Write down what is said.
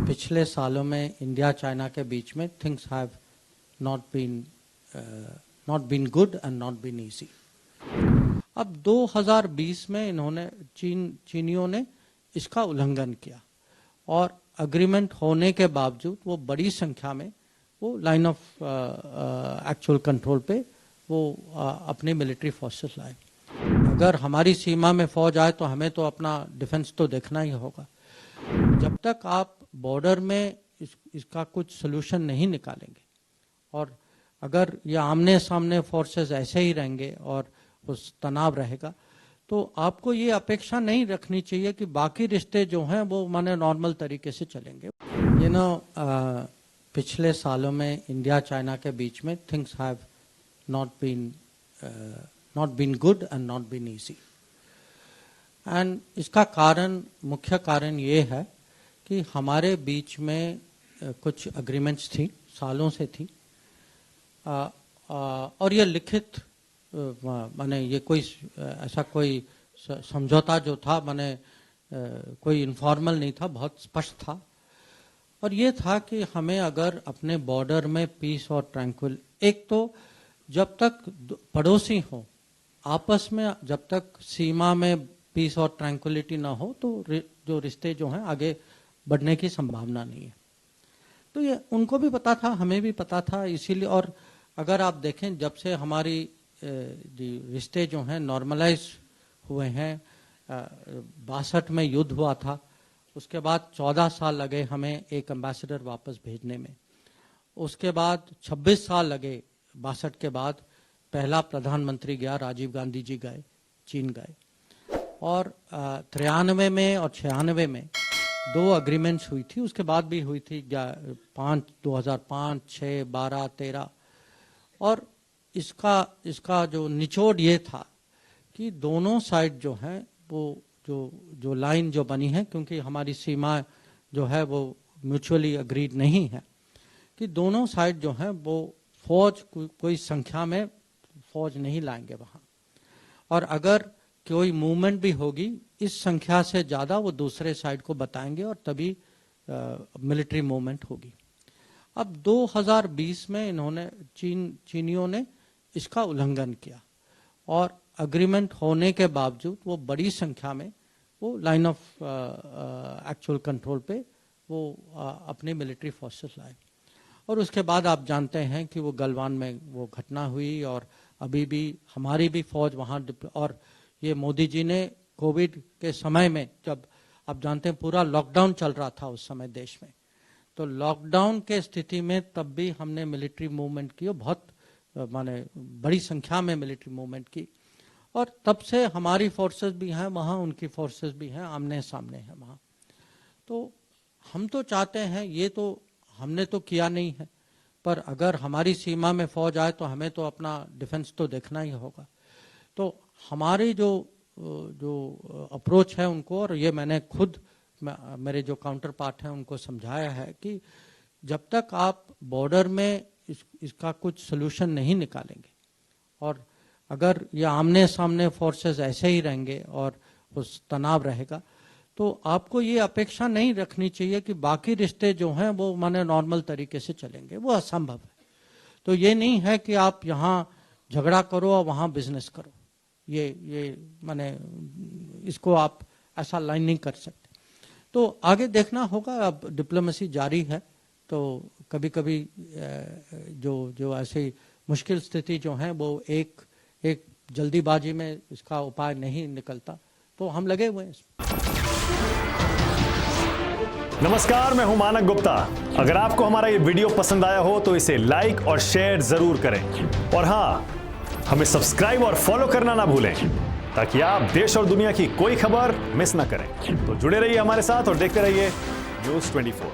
पिछले सालों में इंडिया चाइना के बीच में things have not been good and not been easy. अब 2020 में इन्होंने चीनियों ने इसका उल्लंघन किया और अग्रीमेंट होने के बावजूद वो बड़ी संख्या में वो लाइन ऑफ एक्चुअल कंट्रोल पे वो अपने मिलिट्री फोर्सेस लाए। अगर हमारी सीमा में फौज आए तो हमें तो अपना डिफेंस तो देखना ही होगा। जब तक आप बॉर्डर में इसका कुछ सोल्यूशन नहीं निकालेंगे और अगर ये आमने सामने फोर्सेस ऐसे ही रहेंगे और उस तनाव रहेगा तो आपको ये अपेक्षा नहीं रखनी चाहिए कि बाकी रिश्ते जो हैं वो माने नॉर्मल तरीके से चलेंगे। पिछले सालों में इंडिया चाइना के बीच में things have not been good and not been easy. And इसका मुख्य कारण ये है कि हमारे बीच में कुछ एग्रीमेंट्स थी, सालों से थी, और ये लिखित माने ये कोई ऐसा कोई समझौता जो था माने कोई इनफॉर्मल नहीं था, बहुत स्पष्ट था। और ये था कि हमें अगर अपने बॉर्डर में पीस और ट्रैंक्विल, एक तो जब तक पड़ोसी हो आपस में, जब तक सीमा में पीस और ट्रैंक्विलिटी ना हो तो जो रिश्ते जो हैं आगे बढ़ने की संभावना नहीं है। तो ये उनको भी पता था, हमें भी पता था, इसीलिए। और अगर आप देखें जब से हमारी रिश्ते जो हैं नॉर्मलाइज हुए हैं, 62 में युद्ध हुआ था, उसके बाद 14 साल लगे हमें एक एम्बेसडर वापस भेजने में, उसके बाद 26 साल लगे 62 के बाद पहला प्रधानमंत्री गया, राजीव गांधी जी गए, चीन गए, और 93 में और 96 में 2 अग्रीमेंट्स हुई थी, उसके बाद भी हुई थी 2005, 6, 12, 13। और इसका जो निचोड़ ये था कि दोनों साइड जो हैं वो जो लाइन जो बनी है, क्योंकि हमारी सीमा जो है वो म्यूचुअली अग्रीड नहीं है, कि दोनों साइड जो हैं वो फौज कोई संख्या में फौज नहीं लाएंगे वहाँ, और अगर कोई मूवमेंट भी होगी इस संख्या से ज़्यादा वो दूसरे साइड को बताएंगे और तभी मिलिट्री मूवमेंट होगी। अब 2020 में इन्होंने चीनियों ने इसका उल्लंघन किया और अग्रीमेंट होने के बावजूद वो बड़ी संख्या में वो लाइन ऑफ एक्चुअल कंट्रोल पे वो अपने मिलिट्री फोर्सेस लाए। और उसके बाद आप जानते हैं कि वो गलवान में वो घटना हुई और अभी भी हमारी भी फौज वहाँ, और ये मोदी जी ने कोविड के समय में, जब आप जानते हैं पूरा लॉकडाउन चल रहा था उस समय देश में, तो लॉकडाउन के स्थिति में तब भी हमने मिलिट्री मूवमेंट की, बहुत माने बड़ी संख्या में मिलिट्री मूवमेंट की, और तब से हमारी फोर्सेस भी हैं वहाँ, उनकी फोर्सेस भी हैं, आमने सामने हैं वहाँ। तो हम तो चाहते हैं, ये तो हमने तो किया नहीं है, पर अगर हमारी सीमा में फौज आए तो हमें तो अपना डिफेंस तो देखना ही होगा। तो हमारी जो अप्रोच है उनको, और ये मैंने खुद मेरे जो काउंटर पार्ट हैं उनको समझाया है कि जब तक आप बॉर्डर में इसका कुछ सोल्यूशन नहीं निकालेंगे और अगर ये आमने सामने फोर्सेस ऐसे ही रहेंगे और उस तनाव रहेगा तो आपको ये अपेक्षा नहीं रखनी चाहिए कि बाकी रिश्ते जो हैं वो माने नॉर्मल तरीके से चलेंगे, वो असंभव है। तो ये नहीं है कि आप यहाँ झगड़ा करो और वहाँ बिजनेस करो, ये माने इसको आप ऐसा लाइन नहीं कर सकते। तो आगे देखना होगा, अब डिप्लोमेसी जारी है, तो कभी कभी जो ऐसी मुश्किल स्थिति जो है वो एक जल्दीबाजी में इसका उपाय नहीं निकलता, तो हम लगे हुए हैं इसमें। नमस्कार, मैं हूं मानक गुप्ता। अगर आपको हमारा ये वीडियो पसंद आया हो तो इसे लाइक और शेयर जरूर करें, और हां, हमें सब्सक्राइब और फॉलो करना ना भूलें ताकि आप देश और दुनिया की कोई खबर मिस ना करें। तो जुड़े रहिए हमारे साथ और देखते रहिए न्यूज़ 24।